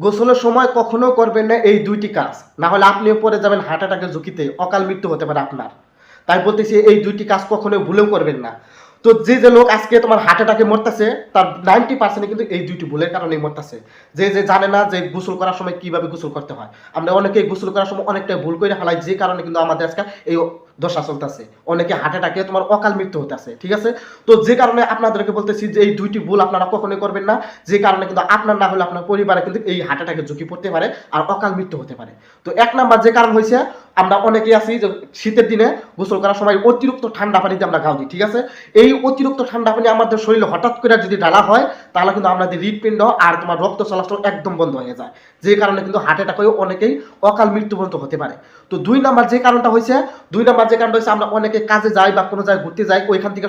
গোসলের সময় কখনো করবেন না এই দুইটি কাজ, না হলে আপনিও পড়ে যাবেন হার্ট অ্যাটাকের ঝুঁকিতে, অকাল মৃত্যু হতে পারে আপনার। তাই বলতেছি এই দুইটি কাজ কখনো ভুলেও করবেন না। তো যে লোক আজকে তোমার হার্ট অ্যাটাকে মরতেছে তার 90% কিন্তু এই দুইটি ভুলের কারণেই মরতেছে। যে জানে না যে গোসল করার সময় কিভাবে গোসল করতে হয়। আমরা অনেকেই গোসল করার সময় অনেকটা ভুল করে ফেলাই, যে কারণে কিন্তু আমাদের আজকে এই দশা চলতেছে। অনেকে হার্ট অ্যাটাকে তোমার অকাল মৃত্যু হতেছে, ঠিক আছে? তো যে কারণে আপনাদেরকে বলতেছি যে এই দুইটি ভুল আপনারা কখনোই করবেন না, যে কারণে কিন্তু আপনার না হলে আপনার পরিবারে কিন্তু এই হার্ট অ্যাটাকের ঝুঁকি পড়তে পারে আর অকাল মৃত্যু হতে পারে। তো এক নাম্বার যে কারণ হয়েছে, আমরা অনেকেই আছি যে শীতের দিনে গোসল করার সময় অতিরিক্ত ঠান্ডা পানিতে আমরা গাও দিই, ঠিক আছে? এই অতিরিক্ত ঠান্ডা পানি আমাদের শরীরে হঠাৎ করে যদি ঢালা হয়, তাহলে কিন্তু আমাদের হৃদপিণ্ড আর তোমার রক্ত চলাচল একদম বন্ধ হয়ে যায়, যে কারণে কিন্তু হার্ট অ্যাটাক হয়ে অনেকেই অকাল মৃত্যু পর্যন্ত হতে পারে। তো দুই নাম্বার যে কারণটা হয়েছে, আমরা অনেকে কাজে যাই বা কোনো জায়গায় ঘুরতে যাই, ওইখান থেকে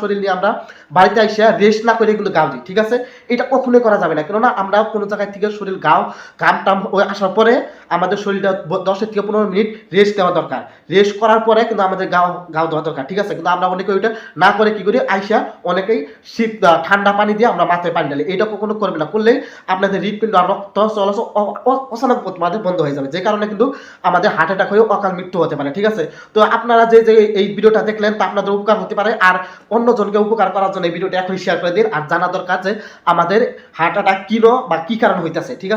শরীর নিয়ে আমরা বাড়িতে এসে রেস্ট না করে কিন্তু গাও দিই, ঠিক আছে? এটা কখনোই করা যাবে না, কেননা আমরা কোনো জায়গায় থেকে শরীর ঘাম টাম আসার পরে আমাদের শরীরটা 10 থেকে 15 মিনিট রেস্ট দেওয়া দরকার। রেস্ট করার পরে কিন্তু আমাদের গাও দেওয়া দরকার, ঠিক আছে? কিন্তু আমরা অনেকে ওইটা না করে কি করি, আইসা অনেকেই ঠান্ডা পানি দিয়ে আমরা মাথায় পানি ঢালি। এটা কখনো করবে না, করলে আপনাদের হৃদপিণ্ড আর রক্ত চলাচল অচানক আমাদের বন্ধ হয়ে যাবে, যে কারণে কিন্তু আমাদের হার্ট অ্যাটাক হয়ে অকাল মৃত্যু হতে পারে, ঠিক আছে? তো আপনারা যে এই ভিডিওটা দেখলেন তা আপনাদের উপকার হতে পারে, আর অন্যজনকে উপকার করার জন্য এই ভিডিওটা এখনই শেয়ার করে দিন। আর জানা দরকার যে আমাদের হার্ট অ্যাটাক কিনো বা কি কারণ হইতেছে, ঠিক আছে?